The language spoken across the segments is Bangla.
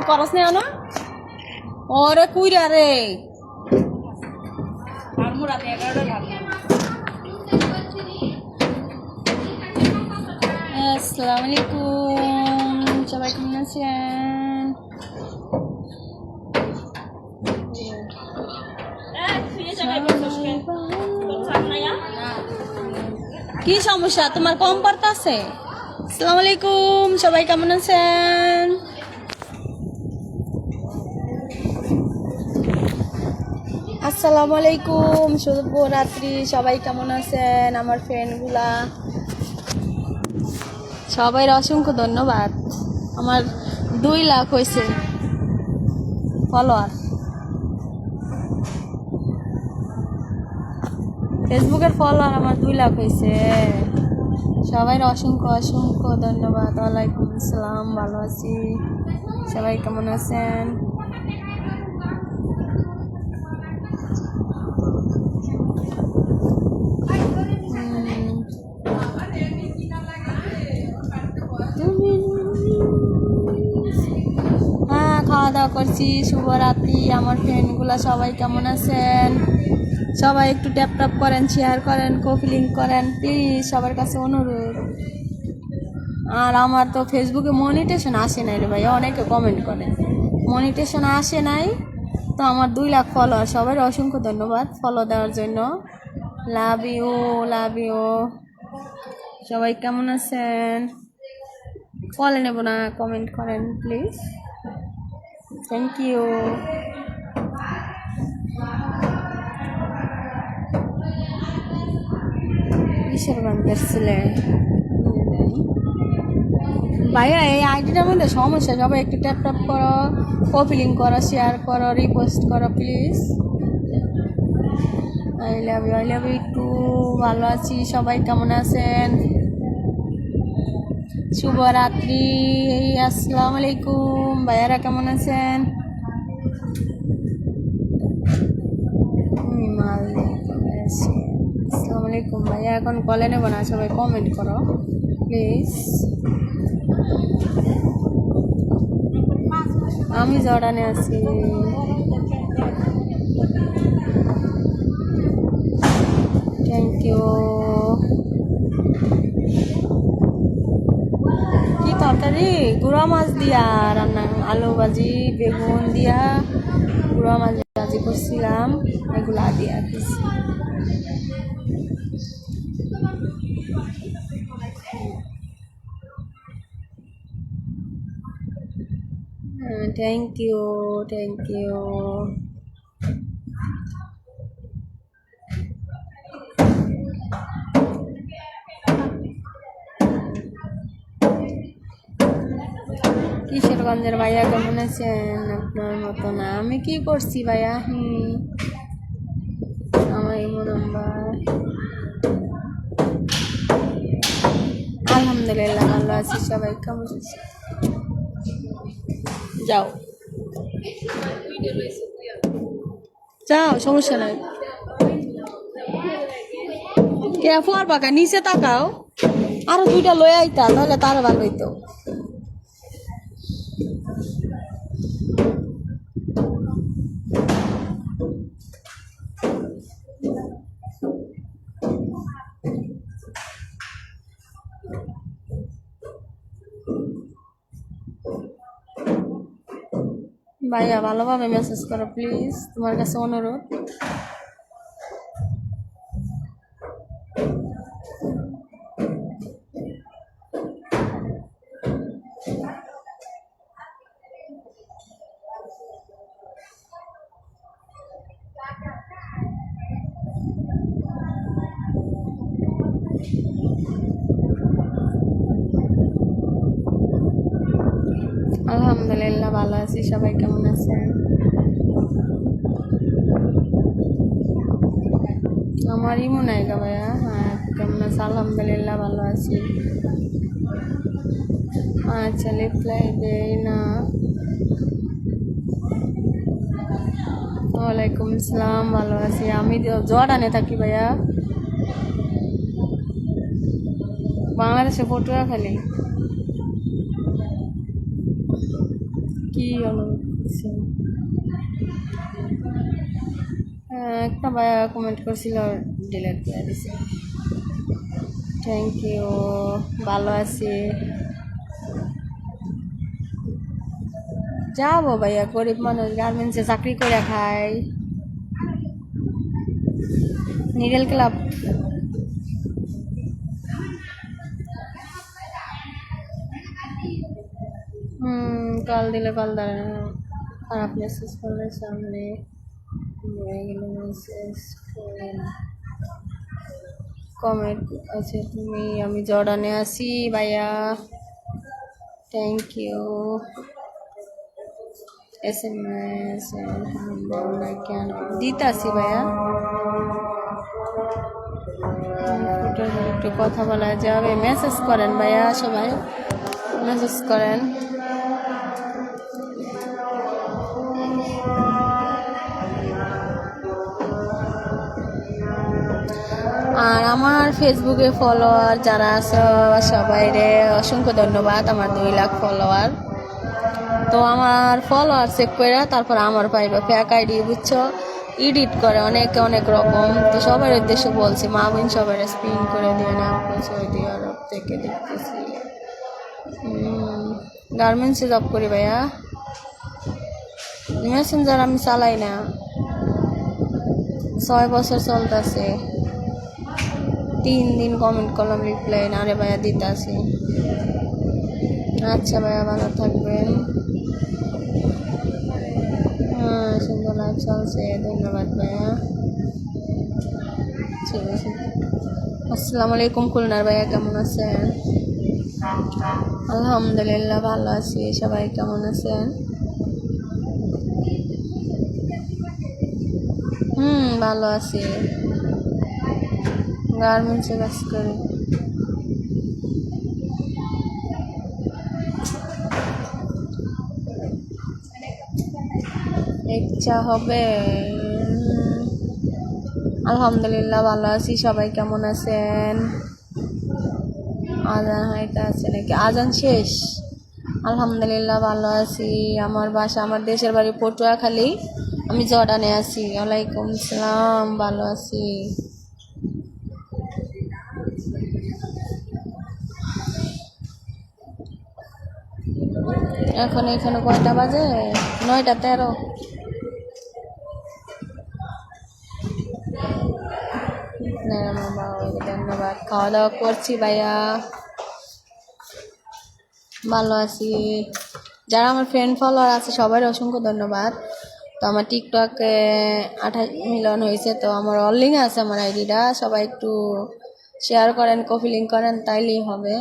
করস না না ওরে কুইরা রে আসসালামু আলাইকুম সবাই কেমন আছেন কি সমস্যা তোমার কম পড়তাছে আসসালামু আলাইকুম সবাই কেমন আছেন আসসালামু আলাইকুম শুভরাত্রি সবাই কেমন আছেন আমার ফ্রেন্ডগুলা সবাই অসংখ্য ধন্যবাদ আমার 2 লাখ হয়েছে ফলোয়ার ফেসবুকের ফলোয়ার আমার 2 লাখ হয়েছে সবাই অসংখ্য অসংখ্য ধন্যবাদ ওয়ালাইকুম আসসালাম ভালো আছি সবাই কেমন আছেন হ্যাঁ খাওয়া দাওয়া করছি শুভরাত্রি আমার ফ্রেন্ডগুলা সবাই কেমন আছেন সবাই একটু ট্যাপ ট্যাপ করেন শেয়ার করেন কপি লিঙ্ক করেন প্লিজ সবার কাছে অনুরোধ আর আমার তো ফেসবুকে মনিটেশন আসে নাই রে ভাই অনেকে কমেন্ট করে মনিটেশন আসে নাই তো আমার 2 লাখ ফলোয়ার সবাই অসংখ্য ধন্যবাদ ফলো দেওয়ার জন্য লাভ ইউ সবাই কেমন আছেন বলে নেব না কমেন্ট করেন প্লিজ থ্যাংক ইউ কিশোরগঞ্জের ছেলে ভাইয়া এই আইডিটার মধ্যে সমস্যা সবাই একটু ট্যাপ ট্যাপ করো কপি লিঙ্ক করো শেয়ার করো রিপোস্ট করো প্লিজ আই লাভ ইউ একটু ভালো আছি সবাই কেমন আছেন শুভরাত্রি আসসালামু আলাইকুম ভাইয়ারা কেমন আছেন আসসালামু আলাইকুম ভাইয়া এখন কলে নেব না সবাই কমেন্ট করো প্লিজ আমি জর্ডানে আছি থ্যাংক ইউ কি তরকারি গুঁড়া মাছ দিয়া রান্না আলু ভাজি বেগুন দিয়া গুঁড়া মাছ ভাজি করছিলাম এগুলা দিয়া দিছি থ্যাংক ইউ কিশোরগঞ্জের ভাইয়া কেমন আছেন আপনার মতো না আমি কি করছি ভাইয়া আমার ইমো নাম্বার আলহামদুলিল্লাহ ভালো আছি সবাই কেমন আছে যাও সমস্যা নাই কে ফোয়ার পাকা নিচে তাকাও আরো 2টা লয়ে আইতা তাহলে তারও ভালো হইতো ভাইয়া ভালোভাবে মেসেজ করো প্লিজ তোমার কাছে অনুরোধ আলহামদুলিল্লাহ ভালো আছি সবাই কেমন আছেন আমারই মনে হয় ভাইয়া হ্যাঁ কেমন আছে আলহামদুলিল্লাহ ভালো আছি আচ্ছা রিপ্লাই দেই না ওয়ালাইকুম আসসালাম ভালো আছি আমি জর্ডানে থাকি ভাইয়া বাংলাদেশে পটুয়াখালী কি অনুরোধ করছেন? একটা ভাইয়া কমেন্ট করছিল, ডিলিট করে দিছে। থ্যাংক ইউ, ভালো আছি। যাবো ভাইয়া, গরিব মানুষ, গার্মেন্টসে চাকরি করে খাই। Needle club. কল দিলে কল ধরে না, খারাপ মেসেজ করলে সামনে মেসেজ করেন। কমেন্ট আছে তুমি, আমি জর্ডানে আছি ভাইয়া। Thank you. SMS কেন দিতাছি ভাইয়া, একটু কথা বলা যাবে? মেসেজ করেন ভাইয়া, সবাই মেসেজ করেন। আর আমার ফেসবুকে ফলোয়ার যারা আছে সবাইরে অসংখ্য ধন্যবাদ। আমার 2 লাখ ফলোয়ার। তো আমার ফলোয়ার চেক করে তারপর আমার পাইবা ফেক আইডি, বুঝছো? এডিট করে অনেকে অনেক রকম। তো সবার উদ্দেশ্যে বলছি, মা বোন সবাই স্পিন করে দিয়ে না, সৌদি আরব থেকে দেখতেছি। গার্মেন্টসে জব করি ভাইয়া। মেসেঞ্জার আমি চালাই না, 6 বছর চলতেছে। 3 দিন কমেন্ট করলাম, রিপ্লাই না রে ভাইয়া, দিতাছি। আচ্ছা ভাইয়া, ভালো থাকবেন। সুন্দর লাইভ চলছে, ধন্যবাদ ভাইয়া। ঠিক আছে, আসসালামু আলাইকুম খুলনার ভাইয়া, কেমন আছেন? আলহামদুলিল্লাহ ভালো আছি। সবাই কেমন আছেন? ভালো আছি, গার্মেন্টসে কাজ করি। ইচ্ছা হবে। আলহামদুলিল্লাহ ভালো আছি। সবাই কেমন আছেন? আজান হয়তো আছে নাকি? আজান শেষ। আলহামদুলিল্লাহ ভালো আছি। আমার বাসা, আমার দেশের বাড়ি পটুয়াখালী, আমি জর্ডানে আছি। ওয়ালাইকুম আসসালাম, ভালো আছি। এখন এখানে কয়টা বাজে? 9:13। ধন্যবাদ। খাওয়া দাওয়া করছি ভাইয়া, ভালো আছি। যারা আমার ফ্রেন্ড ফলোয়ার আছে সবাই অসংখ্য ধন্যবাদ। তো আমার টিকটকে 28 মিলিয়ন হয়েছে। তো আমার অনলিং আছে আমার আইডিটা, সবাই একটু শেয়ার করেন, কপি লিঙ্ক করেন, তাইলেই হবে।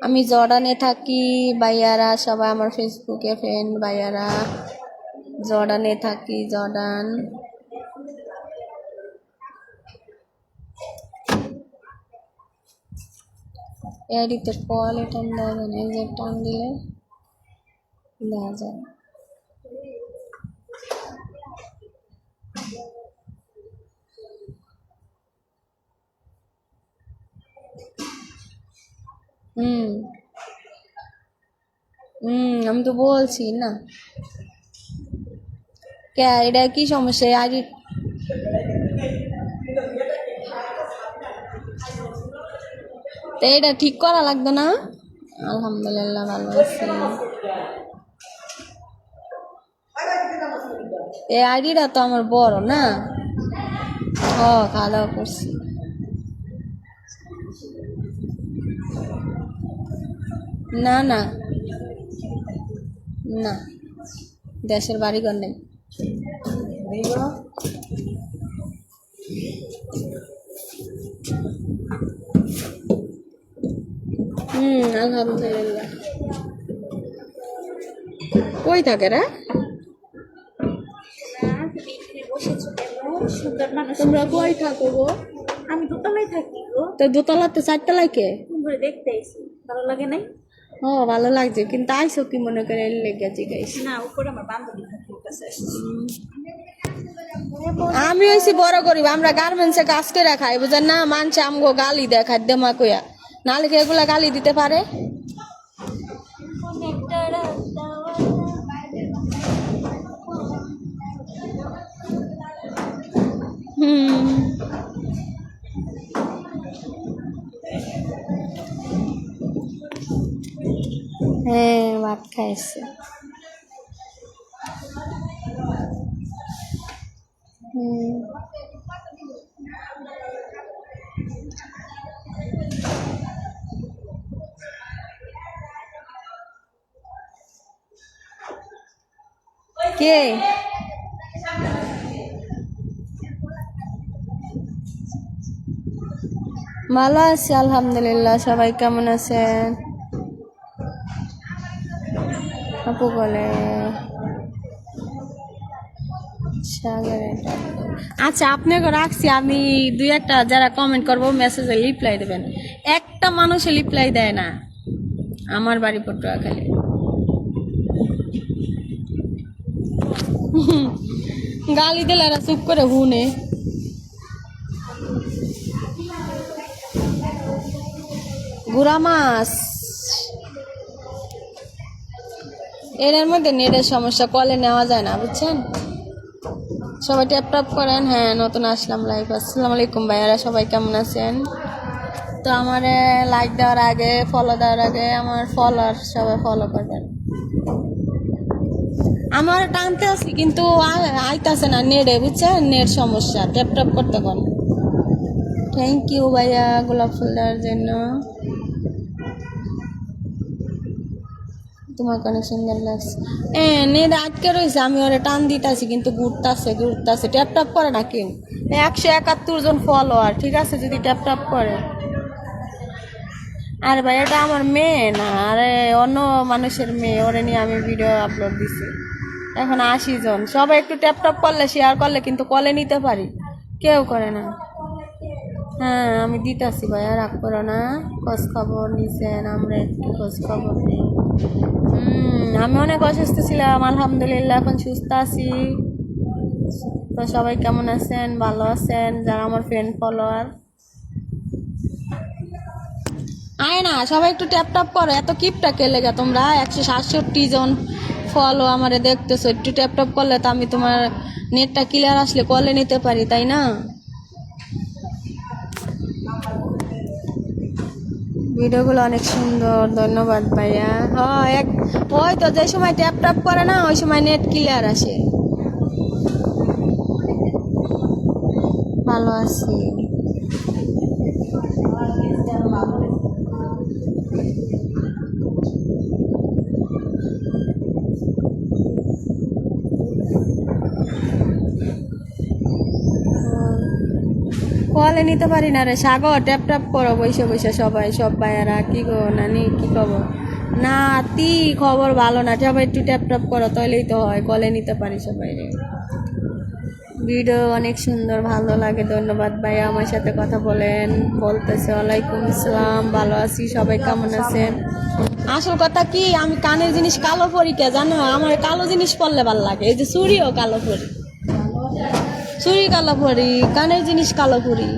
আমি জর্ডানে থাকি ভাইয়ারা, সবাই আমার ফেসবুকে ফ্রেন্ড ভাইয়ারা। জর্ডানে থাকি, জর্ডান। এডিটের কোয়ালিটি টান দেওয়া যায় না, এই যে টান দিলে দেওয়া যায়। আমি তো বলছি না। কে এটা কি সমস্যা? আইডি তো এটা ঠিক করা লাগতো না? আলহামদুলিল্লাহ ভালো আছি। এই আইডিটা তো আমার বড় না। খাওয়া দাওয়া করছি। না না না, দেশের বাড়িঘর নেই। আলহামদুলিল্লাহ। কই থাকে রে? তোমরা কই থাকো গো? আমি দোতলায় থাকি গো। তো দোতলাতে 4তলায় কে? দেখতে আইছি, ভালো লাগে নাই? ভালো লাগছে, কিন্তু আইসো কি মনে করে লেগে জিগাইছি না, উপরে আমার বান্ধবী থাকে, ওর কাছে আসছি। আমি হইছি বড় গরিব, আমরা গার্মেন্টসে কাজ করে খাই, বুঝেন না? মানুষ আমগো গালি দেয় খাদ্য মা কইয়া, নাহলে কি এগুলা গালি দিতে পারে? হুম, হ্যাঁ ভাত খাইছে। হুম, কে? ভালো আছি আলহামদুলিল্লাহ। সবাই কেমন আছেন? আপু বলে সাগরের ডাক। আচ্ছা, আপনাকে রাখছি আমি। দুই একটা যারা কমেন্ট করবো মেসেজে রিপ্লাই দেবেন। একটা মানুষে রিপ্লাই দেয় না। আমার বাড়ি পটুয়াখালী। গালি দিলে এরা চুপ করে হুনে। গুড়া মাছ এর মধ্যে নেটের সমস্যা, কলে নেওয়া যায় না, বুঝছেন? সবাই ট্যাপ ট্যাপ করেন। হ্যাঁ, নতুন আসলাম লাইভ। আসসালামু আলাইকুম ভাইয়ারা, সবাই কেমন আছেন? তো আমার লাইক দেওয়ার আগে, ফলো দেওয়ার আগে আমার ফলোয়ার সবাই ফলো করবেন। আমার টানতে আছি কিন্তু আইতাছে না নেটে, বুঝছেন? নেট সমস্যা, ট্যাপ ট্যাপ করতে পারেন। থ্যাংক ইউ ভাইয়া গোলাপ ফুল দেওয়ার জন্য। তোমাকে অনেক সুন্দর লাগছে। নেট আটকে রয়েছে, আমি ওরে টান দিতেছি কিন্তু ঘুরতেছে ট্যাপ ট্যাপ করে না কেউ। 171 জন ফলোয়ার, ঠিক আছে যদি ট্যাপ ট্যাপ করে। আর ভাই এটা আমার মেয়ে না, আরে অন্য মানুষের মেয়ে, ওরে নিয়ে আমি ভিডিও আপলোড দিছি। এখন 80 জন, সবাই একটু ট্যাপ ট্যাপ করলে শেয়ার করলে কিন্তু কলে নিতে পারি, কেউ করে না। হ্যাঁ আমি দিতেছি ভাইয়া, রাগ করো না। খোঁজ খবর নিছেন, আমরা একটু খোঁজ খবর নিই। আমি অনেক অসুস্থ ছিলাম, আলহামদুলিল্লাহ এখন সুস্থ আছি। তো সবাই কেমন আছেন? ভালো আছেন? যারা আমার ফ্রেন্ড ফলোয়ার আয় না, সবাই একটু ট্যাপ ট্যাপ করো। এত কিপটা কে লেগে তোমরা? 167 জন ফলো আমারে দেখতেছো, একটু ট্যাপ ট্যাপ করলে তো আমি তোমার নেটটা ক্লিয়ার আসলে কলে নিতে পারি, তাই না? ভিডিওগুলো অনেক সুন্দর, ধন্যবাদ ভাইয়া। হ্যাঁ ওই তো যে সময় ট্যাপ ট্যাপ করে না ওই সময় নেট ক্লিয়ার আসে। ভালো আছি। কলে নিতে পারি না রে সাগর, ট্যাপ ট্যাপ করো বসে বসে সবাই, সব ভাইয়ারা। কি গো নানি, কি খবর? না খবর ভালো না, সবাই একটু ট্যাপ ট্যাপ করো, তাহলেই তো হয়, কলে নিতে পারি সবাই রে। ভিডিও অনেক সুন্দর, ভালো লাগে, ধন্যবাদ ভাইয়া। আমার সাথে কথা বলতেছে। ওয়ালাইকুম আসসালাম, ভালো আছি। সবাই কেমন আছেন? আসল কথা কি, আমি কানের জিনিস কালো পরি কে জানো? আমার কালো জিনিস পরলে ভালো লাগে। এই যে চুড়িও কালো পরি, চুড়ি কালো পরি, কানের জিনিস কালো পরি।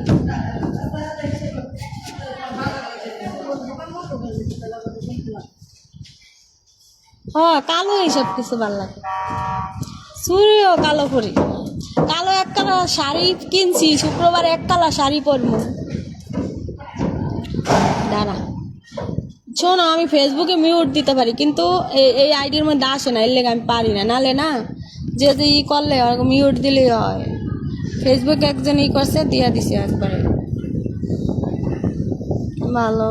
কালো এইসব কিছু ভালো লাগে। চুড়িও কালো পরি, কালো এক কালার শাড়ি কিনছি, শুক্রবার এক কালার শাড়ি পরবো। দাঁড়া শোনো, আমি ফেসবুকে মিউট দিতে পারি কিন্তু এই আইডির মধ্যে আসে না, এর লেগে আমি পারি না। নালে না যে ই করলে মিউট দিলেই হয়। ফেসবুকে একজন ই করছে, দিয়া দিছে একবারে। ভালো।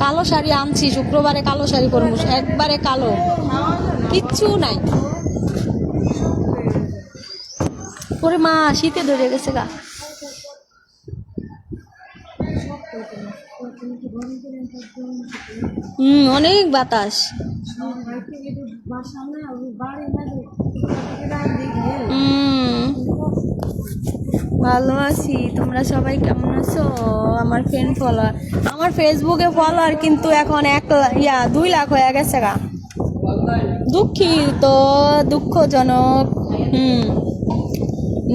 কালো শাড়ি আনছি, শুক্রবারে কালো শাড়ি পরবো, একবারে কালো, কিচ্ছু নাই। ওরে মা, শীতে ধরে গেছে গা। অনেক বাতাস। ভালো আছি, তোমরা সবাই কেমন আছো? আমার ফ্রেন্ড ফলোয়ার, আমার ফেসবুকে ফলোয়ার কিন্তু এখন 2 লাখ হয়ে গেছে গা। দুঃখিত, দুঃখজনক।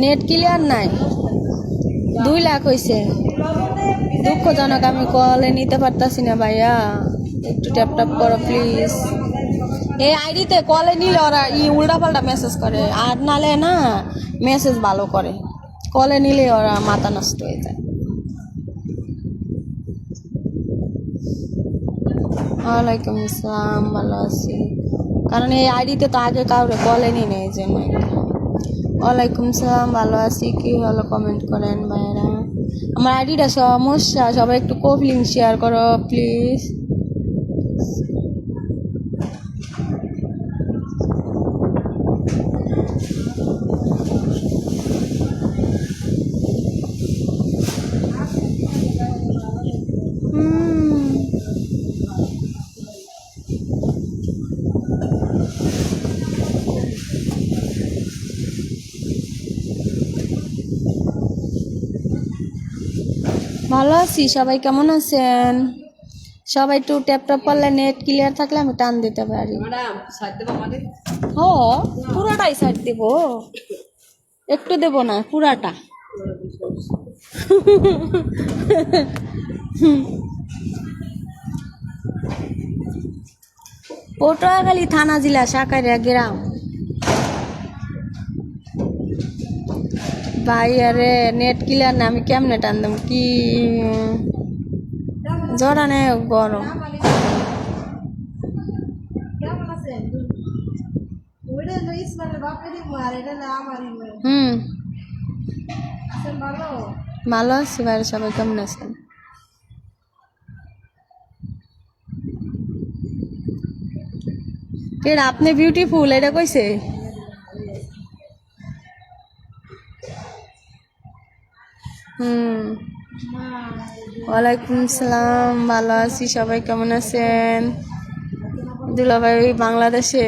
নেট ক্লিয়ার নাই, 2 লাখ হয়েছে। দুঃখজনক, আমি কলে নিতে পারতাছি না ভাইয়া, একটু ট্যাপ ট্যাপ করো প্লিজ। এই আইডিতে কলে নিলে ওরা উল্টা পাল্টা মেসেজ করে, আর নালে না মেসেজ ভালো করে, কলে নিলে ওরা মাথা নষ্ট হয়ে যায়। ওয়ালাইকুম আসসালাম, ভালো আছি, কারণ এই আইডিতে তো আগে কাউরে কলে নি নেই, এই জন্য। ওয়ালাইকুম সালাম, ভালো আছি, কি হলো কমেন্ট করেন ভাইয়েরা। আমার আইডিটা সমস্যা, সবাই একটু লিঙ্ক শেয়ার করো প্লিজ। ভালো আছি, সবাই কেমন আছেন? সবাই একটু ট্যাপ ট্যাপ করলে নেট ক্লিয়ার থাকলে আমি টান দিতে পারি। ও পুরাটাই সাইড দেব, একটু দেব না, পুরাটা। পটুয়াখালী থানা জেলা সাকারিয়া গ্রাম। ভাই আরে নেট ক্লিয়ার না, আমি কেমনে টানতাম কি জড়া নেই গরম। ভালো আছি, বাইরে সবাই কেমন আছেন? কেডা আপনি বিউটিফুল এটা কইছে? ওয়ালাইকুম সালাম, ভালো আছি, সবাই কেমন আছেন? দুলাভাই বাংলাদেশে।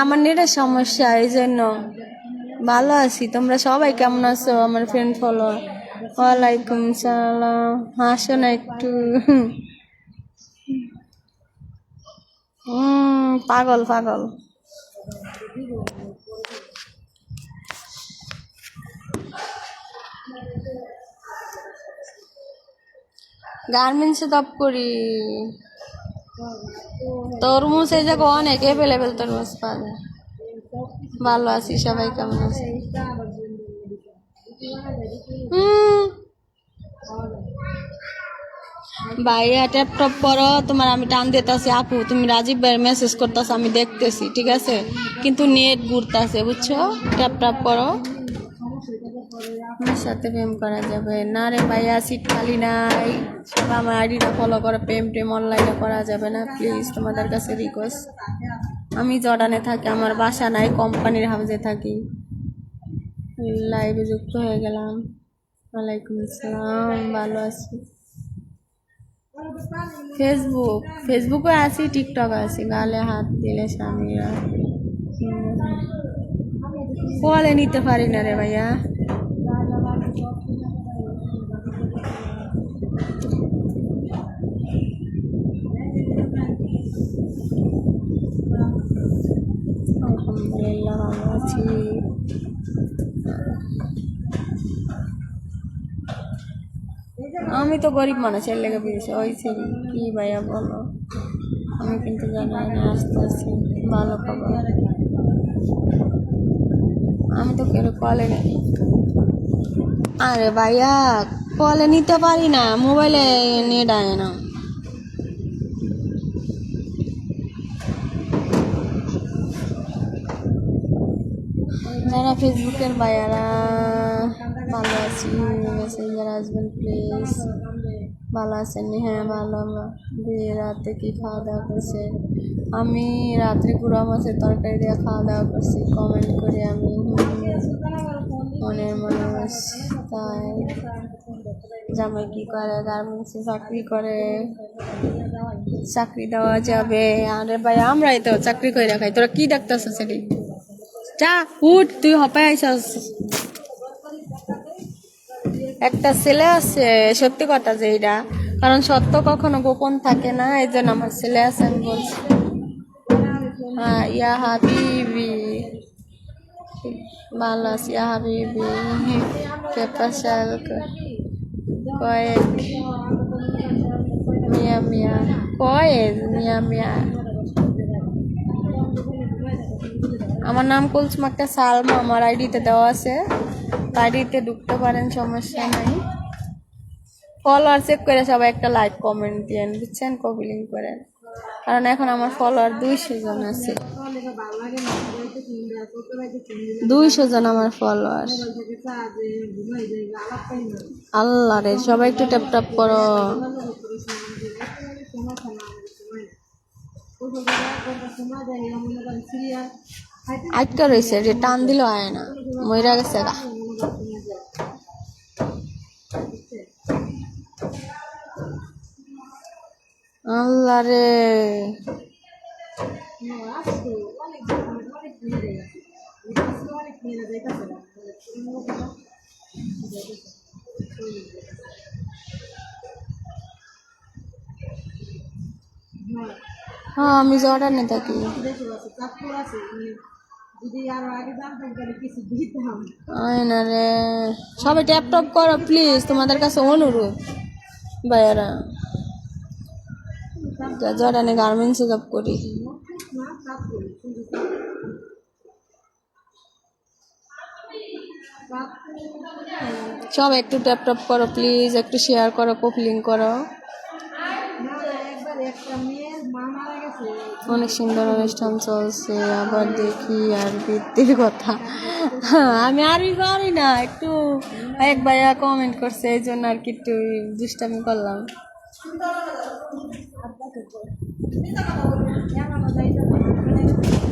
আমার নেটের সমস্যা, এই জন্য। ভালো আছি, তোমরা সবাই কেমন আছো আমার ফ্রেন্ড ফলোয়ার? ওয়ালাইকুম সালাম, হাসো না একটু। পাগল পাগল। গার্মেন্টসে জব করি। তরমুজ এই জায়গায় অনেক অ্যাভেলেবেল তরমুজ পাওয়া যায়। ভালো আছি, সবাই কেমন আছে? ভাইয়া ট্যাপ টপ করো, তোমার আমি টান দিতেছি। আপু তুমি রাজীব ভাইয়ের মেসেজ করতেছো, আমি দেখতেছি, ঠিক আছে, কিন্তু নেট ঘুরতেছে, বুঝছো? ট্যাপ ট্যাপ করো। আমার সাথে প্রেম করা যাবে না রে ভাইয়া, সিট খালি নাই, সব আমার আইডিটা ফলো করো। প্রেম টেম অনলাইনে করা যাবে না প্লিজ, তোমাদের কাছে রিকোয়েস্ট। আমি জর্ডানে থাকি, আমার বাসা নাই, কোম্পানির হাউসে থাকি। লাইভে যুক্ত হয়ে গেলাম। ওয়ালাইকুম আসসালাম, ভালো আছি। ফেসবুকে আছি, টিকটক আছি। গালে হাত দিলে স্বামীরা কলে নিতে পারি না রে ভাইয়া। আলহামদুলিল্লাহ, ভালো আছি। আমি তো গরিব মানুষ, এর লেগে পেয়েছি হয়েছে কি ভাইয়া বলো, আমি কিন্তু জানি না, আসতে আসছি ভালো খবর। আমি তো কেন কলে নেই। আরে ভাইয়া কলে নিতে পারি না, মোবাইলে নেট আয় না। যারা ফেসবুকের ভাইয়ারা ভালো আছি, মেসেঞ্জার আসবেন প্লিজ। ভালো আছেন? হ্যাঁ ভালো। দিয়ে রাতে কি খাওয়া দাওয়া করছে? আমি রাত্রে গুঁড়া মাছের তরকারি দিয়ে খাওয়া দাওয়া করছি। কমেন্ট করি আমি, মনের মানুষ। তাই জামাই কি করে? গার্মেন্টসে চাকরি করে। চাকরি দেওয়া যাবে? আরে ভাই আমরাই তো চাকরি করে রাখাই, তোরা কি দেখতেছ? সেটি যা উঠ, তুই হপায় আইসস। একটা ছেলে আছে, সত্যি কথা যে এটা, কারণ সত্য কখনো গোপন থাকে না, এই জন্য আমার ছেলে আছে আমি বলছি। হ্যাঁ ইয়া হাবিবি ভালো আছি ইয়া হাবিবি পেপাশাল কয়েক মিয়া মিয়া কয়েক মিয়া মিয়া আমার নাম কুলসুম আক্তার সালমা আমার আইডিতে দেওয়া আছে আইডিতে ঢুকতে পারেন সমস্যা নাই ফলোয়ার চেক করে সবাই একটা লাইক কমেন্ট দিয়েন বুঝছেন কপি লিঙ্ক করেন কারণ এখন আমার ফলোয়ার 200 জন আছে 200 জন আমার ফলোয়ার আল্লাহ রে সবাই একটু ট্যাপ ট্যাপ করো আটকা রয়েছে যে টান দিল আয় না মইরা গেছে গা আল্লাহ রে হ্যাঁ আমি জর্ডানে থাকি আয় না রে সবাই ট্যাপ টপ করো প্লিজ তোমাদের কাছে অনুরোধ ভাইয়ারা জর্ডানে গার্মেন্টসে জব করি সব একটু ট্যাপ টপ করো প্লিজ একটু শেয়ার করো কপি লিঙ্ক করো অনেক সুন্দর অনুষ্ঠান চলছে আবার দেখি আর বৃত্তির কথা আমি আরবি পারি না একটু এক ভাইয়া কমেন্ট করছে এই জন্য আর কি একটু দুষ্টামি করলাম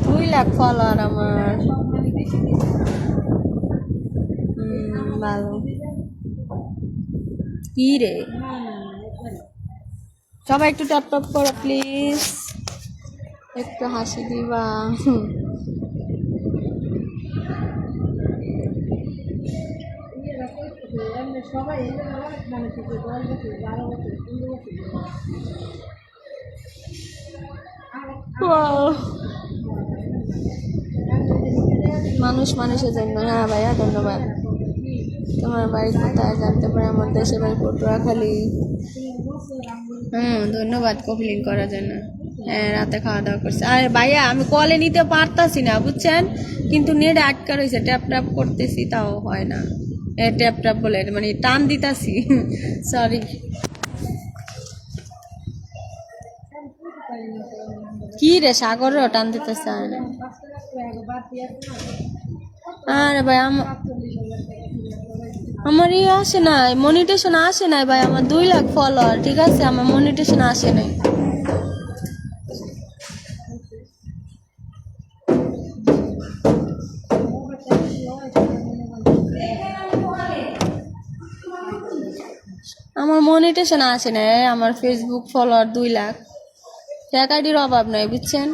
2 লাখ ফলোয়ার আমার ভালো কি রে সবাই একটু টপ টপ করো প্লিজ একটু হাসি দিবা মানুষ মানুষের জন্য হ্যাঁ ভাইয়া ধন্যবাদ তোমার বাড়ি কোথায় জানতে পারে আমার দেশের বাড়ি পটুয়াখালী ধন্যবাদ কপি লিঙ্ক করার জন্য হ্যাঁ রাতে খাওয়া দাওয়া করছে আর ভাইয়া আমি কলে নিতে পারতাছি না বুঝছেন কিন্তু নেট আটকা রয়েছে ট্যাপ ট্যাপ করতেছি তাও হয় না ট্যাপ ট্যাপ বলে মানে টান দিতাছি সরি কি রে সাগরেও টান দিতেছে আরে ভাই আমার আসে নাই মনিটেশন আসে নাই ভাই আমার 2 লাখ ফলোয়ার ঠিক আছে আমার মনিটেশন আসে নাই আমার মনিটেশন আসে নাই আমার ফেসবুক ফলোয়ার 2 লাখ ট্যাগ আইডির অভাব নাই বুঝছেন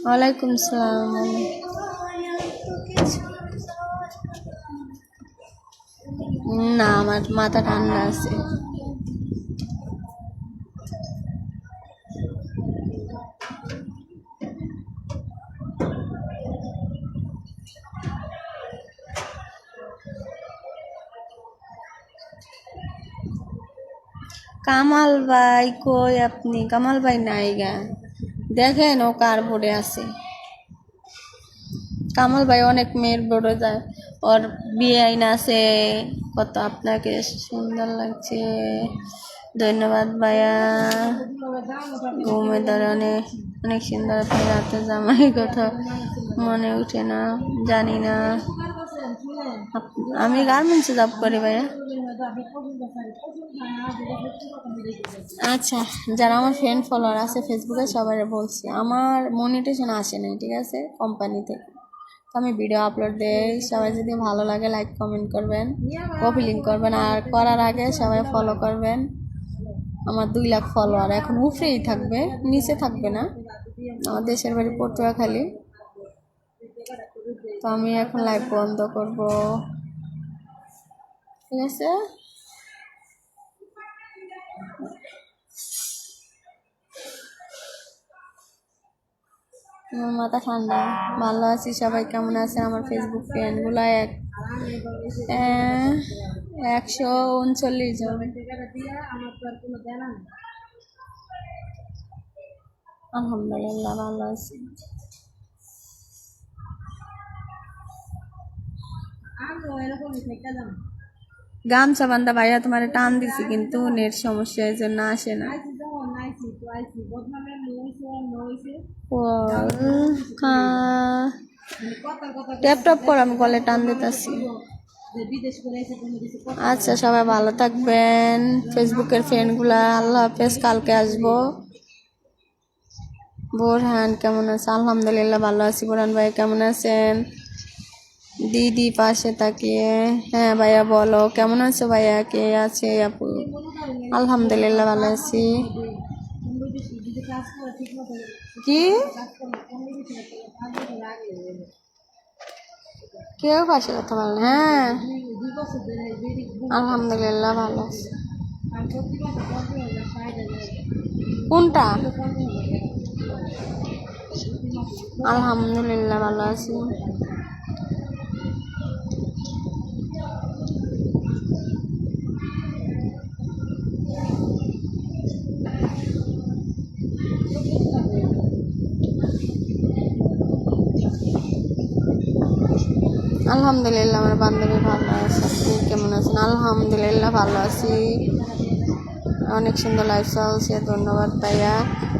ওয়ালাইকুম আসসালাম না আমার মাথা ঠান্ডা আছে কামাল ভাই কই আপনি কামাল ভাই নাই গা দেখেন ও কার বোর্ডে আছে কামাল ভাই অনেক মেয়ের বোর্ডে যায় ওর বিয়ে আইন আছে কত আপনাকে সুন্দর লাগছে ধন্যবাদ ভাইয়া ঘুমে ধরনে অনেক সুন্দর আপনি রাতে জামাই কথা মনে উঠে না জানি না আমি গার্মেন্টসে জব করি ভাইয়া আচ্ছা যারা আমার ফ্রেন্ড ফলোয়ার আছে ফেসবুকে সবাই বলছি আমার মনিটেশন আসে নাই ঠিক আছে কোম্পানি থেকে আমি ভিডিও আপলোড দেই সবাই যদি ভালো লাগে লাইক কমেন্ট করবেন কপি লিঙ্ক করবেন আর করার আগে সবাই ফলো করবেন আমার 2 লাখ ফলোয়ার এখন উপরেই থাকবে নিচে থাকবে না আমার দেশের বাড়ি পটুয়াখালী। তো আমি এখন লাইভ বন্ধ করব, ঠিক আছে? আমার মাথা ঠান্ডা। ভালো আছি, সবাই কেমন আছে? আমার ফেসবুক ফ্রেন্ডগুলো 139 জন। আলহামদুলিল্লাহ ভালো আছি। গামছা বান্ধা ভাইয়া তোমার টান দিছি, কিন্তু নেট সমস্যা, এই জন্য আসে না। ট্যাপ ট্যাপ করে আমি গলে টান দিতেছি। আচ্ছা, সবাই ভালো থাকবেন, ফেসবুকের ফ্রেন্ডগুলা। আল্লাহ হাফেজ, কালকে আসবো। বোরহান কেমন আছে? আলহামদুলিল্লাহ ভালো আছি। বোরহান ভাই কেমন আছেন? দিদি পাশে তাকিয়ে, হ্যাঁ ভাইয়া বলো কেমন আছো ভাইয়া? কে আছে আপু? আলহামদুলিল্লাহ ভালো আছি। কি কেউ পাশে কথা বলেন? হ্যাঁ আলহামদুলিল্লাহ ভালো আছি। কোনটা? আলহামদুলিল্লাহ ভালো আছি। আলহামদুলিল্লাহ আমার বান্ধবী ভালো আছে। আপনি কেমন আছেন? আলহামদুলিল্লাহ ভালো আছি। অনেক সুন্দর লাইভ চলছে, ধন্যবাদ ভাইয়া।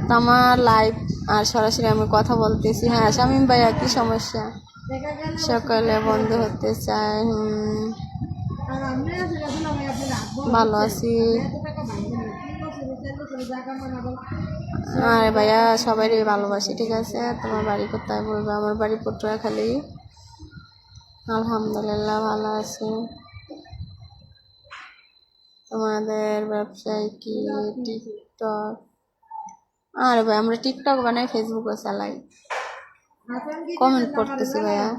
তো আমার লাইভ আর সরাসরি আমি কথা বলতেছি। হ্যাঁ শামীম ভাইয়া, কি সমস্যা? সকালে বন্ধ হতে চাই। ভালো আছি। আরে ভাইয়া সবারই ভালোবাসি, ঠিক আছে? তোমার বাড়ি কোথায় বলবে? আমার বাড়ি পটুয়াখালী। আলহামদুলিল্লাহ ভালো আছি। তোমাদের ব্যবসায় কি টিকটক? আরে ভাই আমরা টিকটক বানাই, ফেসবুকও চালাই। কমেন্ট করতেছি ভাইয়া।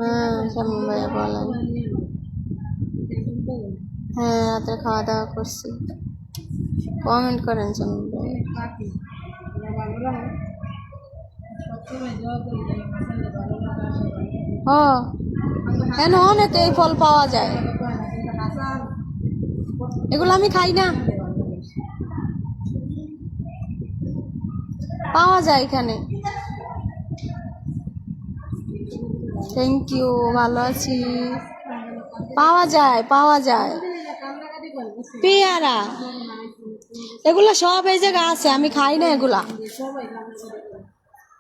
হ্যাঁ শামীম ভাইয়া বলেন। হ্যাঁ রাত্রে খাওয়া দাওয়া করছি। কমেন্ট করেন শামীম ভাই। ও কেন? অনেক এই ফল পাওয়া যায়, এগুলো আমি খাই না। পাওয়া যায় এখানে। থ্যাংক ইউ, ভালো আছি। পাওয়া যায়, পাওয়া যায়। পেয়ারা এগুলা সব এই জায়গায় আছে, আমি খাই না এগুলা।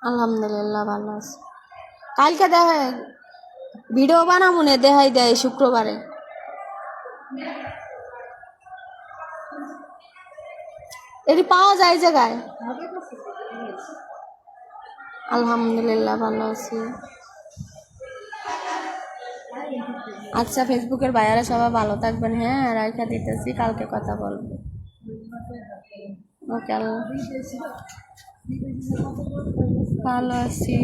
আলহামদুলিল্লাহ ভালো আছে। কালকে দেখে ভিডিও বানাবো না, দেখাই দেয় শুক্রবারে। এটি পাওয়া যায় এই জায়গায়। আলহামদুলিল্লাহ ভালো আছি। আচ্ছা ফেসবুকের ভাইয়ারা সবাই ভালো থাকবেন। হ্যাঁ রাইখা দিতেছি, কালকে কথা বলবো। ওকে ভালো আছি।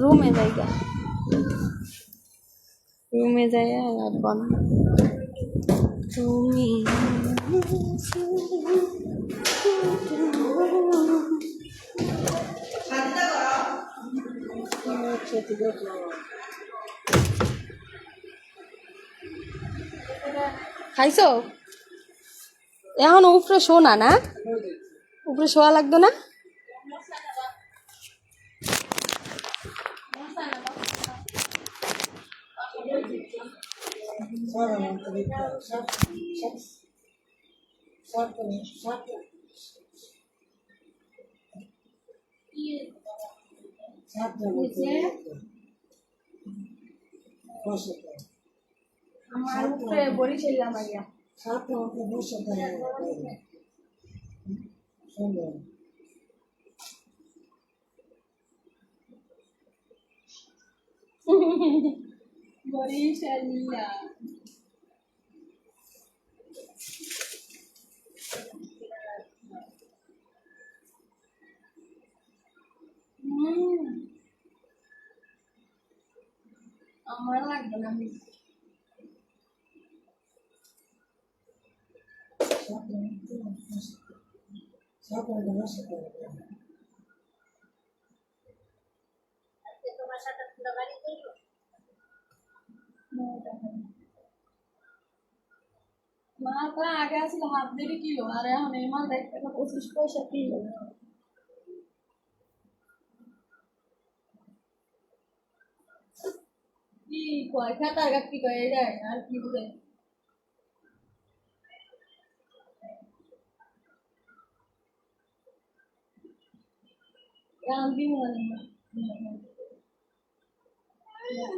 রুমে যাইগা, রুমে যাই বন্ধ। তুমি খাইছো? এখন উপরে শোনা না, উপরে শোয়া লাগতো না। আমার উপরে বরিশাল মাইয়া বরিশাল নীলা আমার লাগবে না আমি তোমার সাথে পুরো বাড়ি করলো মালটা আগে আসলে হাত দেবে কিলো আর এখন এই মাল দেখতে 25 পয়সা কিলো কি কয় খাতার গাছ কি কয় যায় আর কি বলে গান্ধী মানে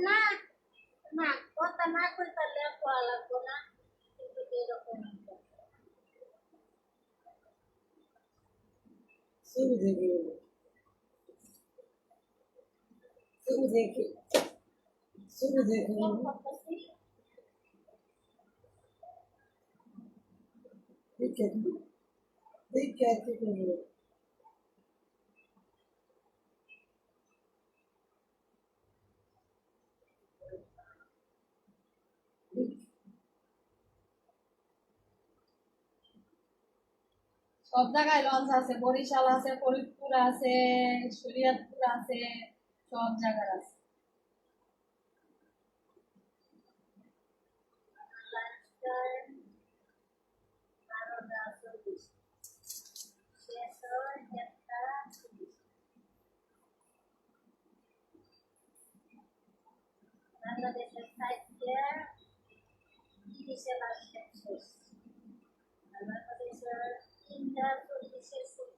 না না কথা না কই তাহলে পড়া লাগবো না কিন্তু এরকম শুরু থেকে শুরু থেকে শুরু থেকে দেখে দেখে কি করবো সব জায়গায় লঞ্চ আছে বরিশাল আছে ফরিদপুর আছে শরীয়তপুর আছে সব জায়গায় আছে বাংলাদেশের সাহিত্য তিরিশে লাখ শেষ বাংলাদেশের 340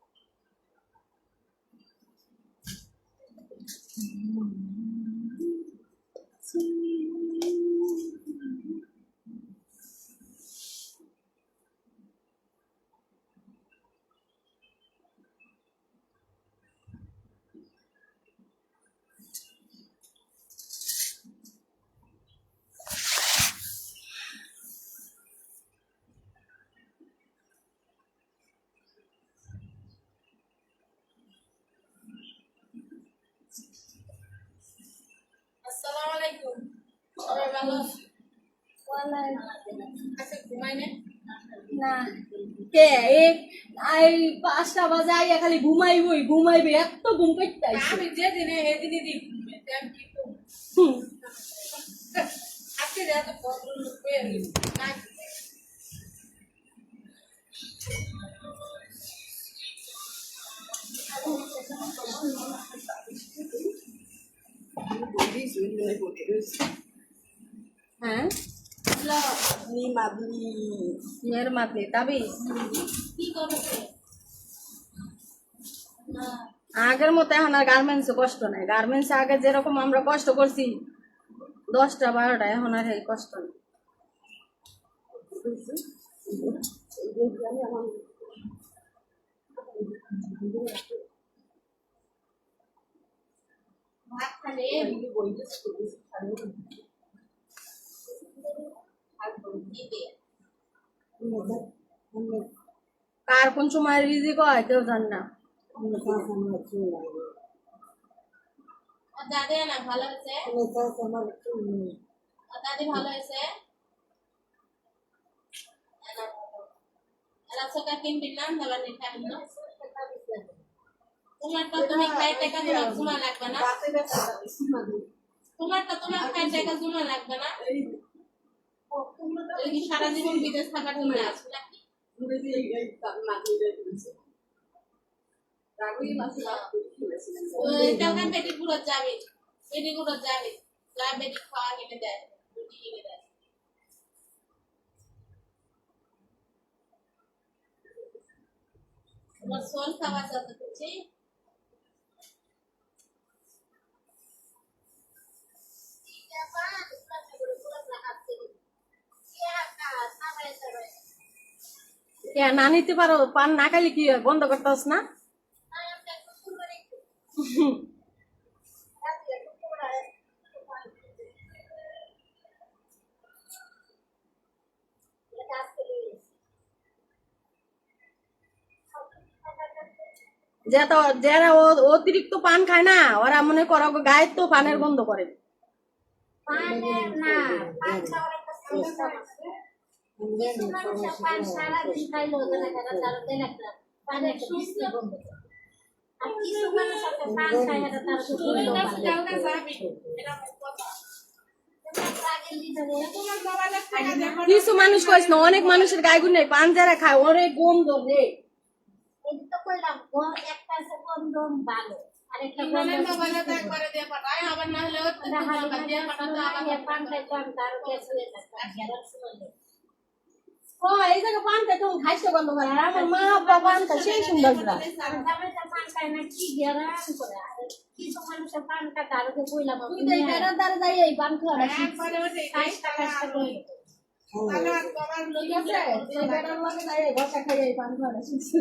আসসালামু আলাইকুম সবাই ভালো আছেন আচ্ছা ঘুমাই না কে এই 5টা বাজে আইয়া খালি ঘুমাইবে এত ঘুম করতে আমি যেদিনে সেদিনই দিই আমি কি করবো আজকে এত ভদ্রলোক পেয়ে গেল হ্যাঁ নি মাদলি মেয়ের মাতলি তাবি কি করবে আগের মতো এখন আর গার্মেন্টসে কষ্ট নাই গার্মেন্টসে আগে যেরকম আমরা কষ্ট করছি 10টা 12টা এখন আর এই কষ্ট নেই ভাত খালে দিবে কার কোন সময় রিজিক হয় কেউ জান না আর দাদি না ভালো হয়েছে আর দাদি ভালো হয়েছে এরা সকা কিনবি না ভালো নেই খাবেন না তোমারটা তুমি খাই টাকা তোমার জমা লাগবে না তোমারটা তোমার খাই টাকা জমা লাগবে না এই সারা জীবন বিদেশ থাকার জন্য আছে নাকি টাকা পেটি পুরো যাবে পেটি পুরো যাবে যা বেটি খাওয়া কিনে দেয় রুটি কিনে দেয় তোমার সোল খাওয়া যাতে করছি কে না নিতে পারো পান না খাইলে কি হয় বন্ধ করতেছ না যারা অতিরিক্ত পান খায় না ওরা মনে করো গায়ের তো পানের গন্ধ করে। পানের না, পান খাওয়ার একটা সমস্যা আছে। কিছু মানুষের পান সারাদিন খাইলেও ওদের একটা তার একটা পানের একটা বিশ্রী গন্ধ করে। আর কিছু মানুষ আছে পান খায় না তার শরীরে কিছু মানুষ কইস না, অনেক মানুষের গায়ে গুণ নেই, পান যারা খায় অনেক গন্ধ রে। এই তো কইলাম একটা আছে কন্দম ভালো আর একটা পান খাইতো আমি তার গ্যাস হয়ে থাকতো ও এই জায়গা পান খাই তো খাইতে গন্ধ করে, আর আমার মা বাবা পান খায় সেই সুন্দর গ্রাম। পান খায় না কি গেরাম করে কিছু মানুষের পান খায় আরো তো কইলাম তুই তো এই বেড়ার দ্বারা যাই এই পান খাওয়া কাজটা করি ঠিক আছে, তুই এই বেড়ার লগে যাই এই বসা খাই এই পান খাওয়া শিখছি।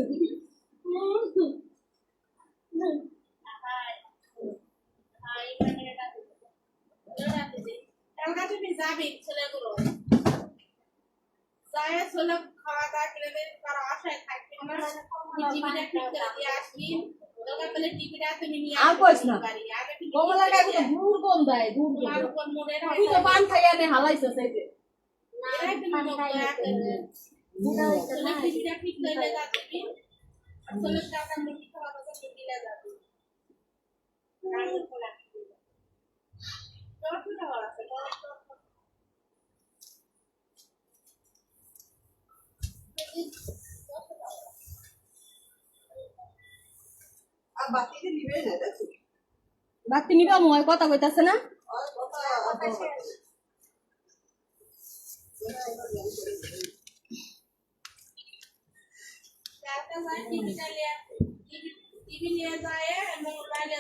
আর কইস না, কমলার গায়ে কোনো দূর গন্ধ দেয়, দূর গন্ধ। তুই তো পান খাইয়া নে হালাইছিস এই যে। আর বাকিকে নিবে না দেখো বাতি নিবা মই কথা কইতাছে না। আর কথা টিভি নিয়ে যায় মোবাইলে